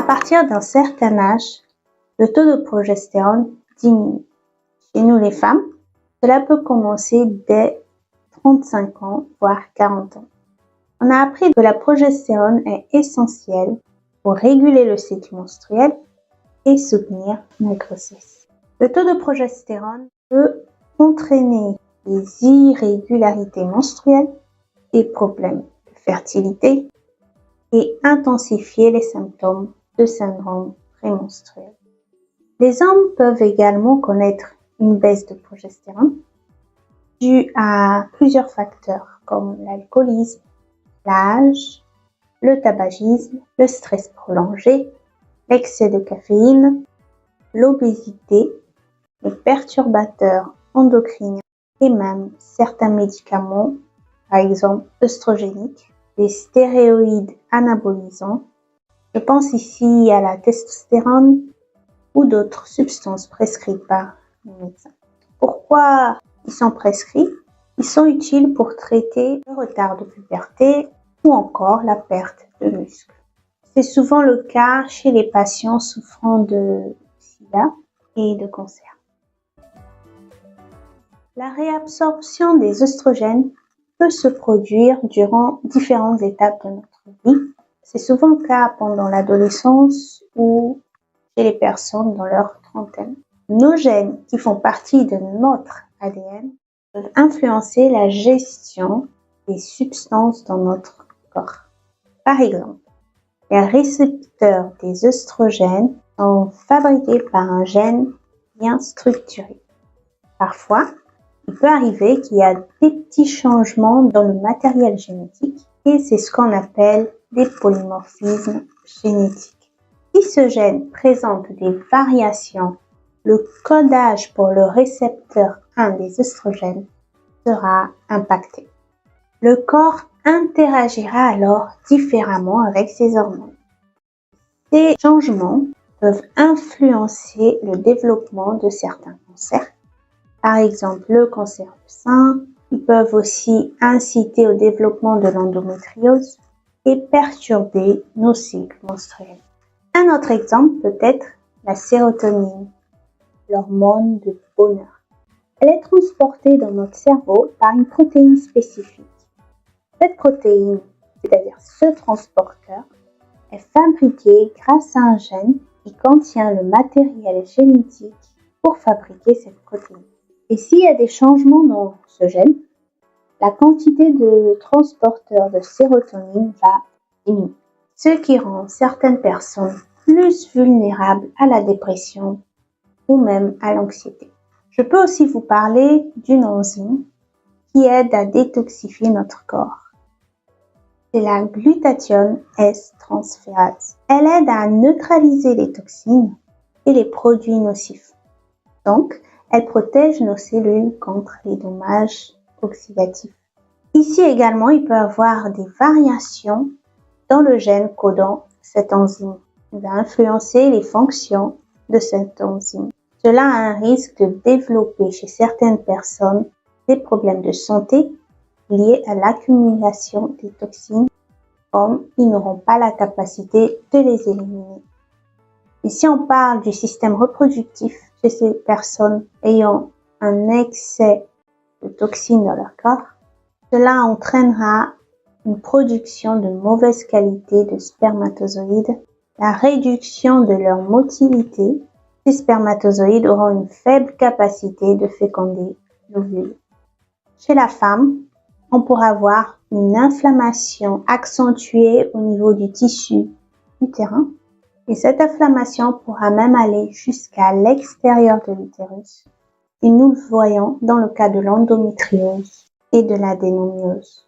partir d'un certain âge, le taux de progestérone diminue. Chez nous les femmes, cela peut commencer dès 35 ans, voire 40 ans. On a appris que la progestérone est essentielle pour réguler le cycle menstruel et soutenir la grossesse. Le taux de progestérone peut entraîner des irrégularités menstruelles, des problèmes de fertilité et intensifier les symptômes de syndrome prémenstruel. Les hommes peuvent également connaître une baisse de progestérone due à plusieurs facteurs comme l'alcoolisme, l'âge, le tabagisme, le stress prolongé, l'excès de caféine, l'obésité, les perturbateurs endocriniens et même certains médicaments, par exemple œstrogéniques, des stéroïdes anabolisants. Je pense ici à la testostérone ou d'autres substances prescrites par les médecins. Pourquoi ils sont prescrits? Ils sont utiles pour traiter le retard de puberté ou encore la perte de muscles. C'est souvent le cas chez les patients souffrant de sida et de cancer. La réabsorption des œstrogènes peut se produire durant différentes étapes de notre vie. C'est souvent le cas pendant l'adolescence ou chez les personnes dans leur trentaine. Nos gènes qui font partie de notre ADN peuvent influencer la gestion des substances dans notre corps. Par exemple, les récepteurs des œstrogènes sont fabriqués par un gène bien structuré. Parfois, il peut arriver qu'il y a des petits changements dans le matériel génétique et c'est ce qu'on appelle des polymorphismes génétiques. Si ce gène présente des variations, le codage pour le récepteur 1 des œstrogènes sera impacté. Le corps interagira alors différemment avec ces hormones. Ces changements peuvent influencer le développement de certains cancers. Par exemple, le cancer du sein. Ils peuvent aussi inciter au développement de l'endométriose et perturber nos cycles menstruels. Un autre exemple peut être la sérotonine, l'hormone de bonheur. Elle est transportée dans notre cerveau par une protéine spécifique. Cette protéine, c'est-à-dire ce transporteur, est fabriquée grâce à un gène qui contient le matériel génétique pour fabriquer cette protéine. Et s'il y a des changements dans ce gène, la quantité de transporteur de sérotonine va diminuer, ce qui rend certaines personnes plus vulnérables à la dépression ou même à l'anxiété. Je peux aussi vous parler d'une enzyme qui aide à détoxifier notre corps. C'est la glutathione S-transférase. Elle aide à neutraliser les toxines et les produits nocifs. Donc, elle protège nos cellules contre les dommages oxydatifs. Ici également, il peut y avoir des variations dans le gène codant cette enzyme. Il va influencer les fonctions de cette enzyme. Cela a un risque de développer chez certaines personnes des problèmes de santé liés à l'accumulation des toxines, comme ils n'auront pas la capacité de les éliminer. Ici, on parle du système reproductif chez ces personnes ayant un excès de toxines dans leur corps. Cela entraînera une production de mauvaise qualité de spermatozoïdes, la réduction de leur motilité. Ces spermatozoïdes auront une faible capacité de féconder l'ovule. Chez la femme, on pourra avoir une inflammation accentuée au niveau du tissu utérin. Et cette inflammation pourra même aller jusqu'à l'extérieur de l'utérus. Et nous le voyons dans le cas de l'endométriose et de l'adénomiose.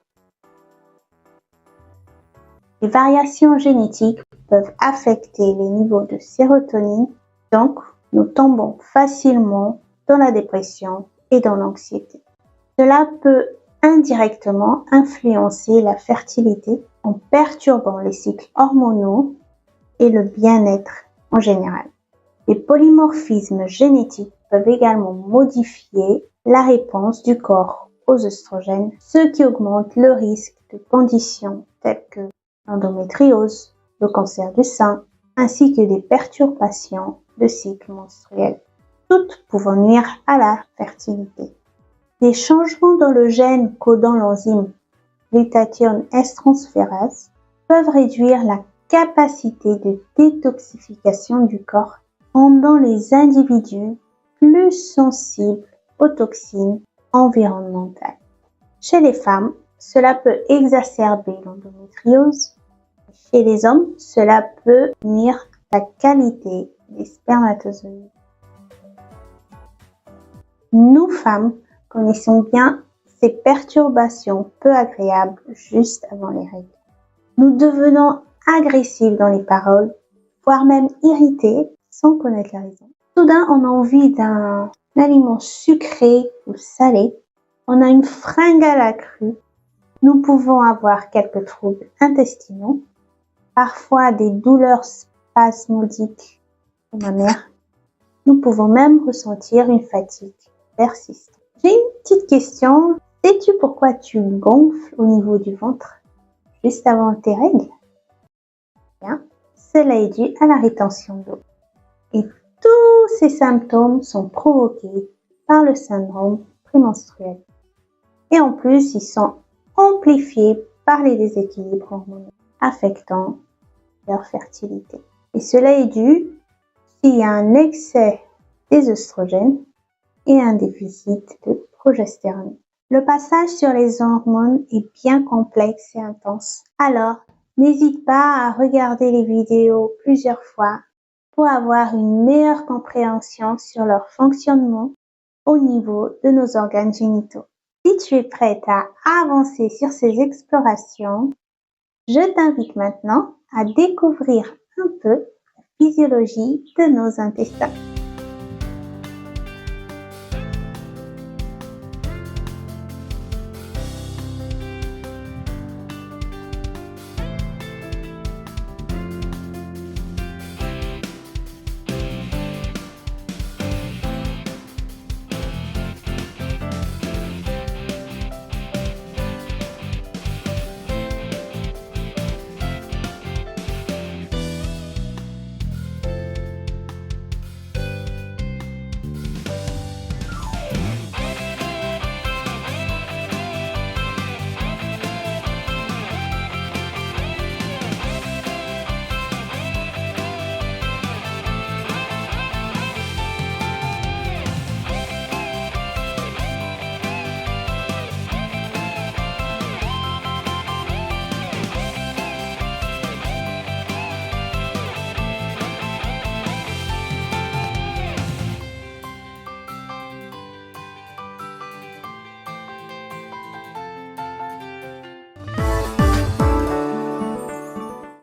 Les variations génétiques peuvent affecter les niveaux de sérotonine, donc nous tombons facilement dans la dépression et dans l'anxiété. Cela peut indirectement influencer la fertilité en perturbant les cycles hormonaux et le bien-être en général. Les polymorphismes génétiques peuvent également modifier la réponse du corps aux œstrogènes, ce qui augmente le risque de conditions telles que l'endométriose, le cancer du sein, ainsi que des perturbations de cycle menstruel, toutes pouvant nuire à la fertilité. Des changements dans le gène codant l'enzyme glutathione S-transférase peuvent réduire la capacité de détoxification du corps, rendant les individus plus sensibles aux toxines environnementales. Chez les femmes, cela peut exacerber l'endométriose. Chez les hommes, cela peut nuire à la qualité des spermatozoïdes. Nous, femmes, connaissons bien ces perturbations peu agréables juste avant les règles. Nous devenons agressifs dans les paroles, voire même irrités sans connaître la raison. Soudain, on a envie d'un aliment sucré ou salé. On a une fringale accrue. Nous pouvons avoir quelques troubles intestinaux, parfois des douleurs spasmodiques mammaires. Nous pouvons même ressentir une fatigue persistante. J'ai une petite question. Sais-tu pourquoi tu gonfles au niveau du ventre juste avant tes règles? Bien, cela est dû à la rétention d'eau. Et tous ces symptômes sont provoqués par le syndrome prémenstruel. Et en plus, ils sont amplifiés par les déséquilibres hormonaux affectant leur fertilité. Et cela est dû s'il y a un excès des œstrogènes et un déficit de progestérone. Le passage sur les hormones est bien complexe et intense. Alors, n'hésite pas à regarder les vidéos plusieurs fois pour avoir une meilleure compréhension sur leur fonctionnement au niveau de nos organes génitaux. Si tu es prête à avancer sur ces explorations, je t'invite maintenant à découvrir un peu la physiologie de nos intestins.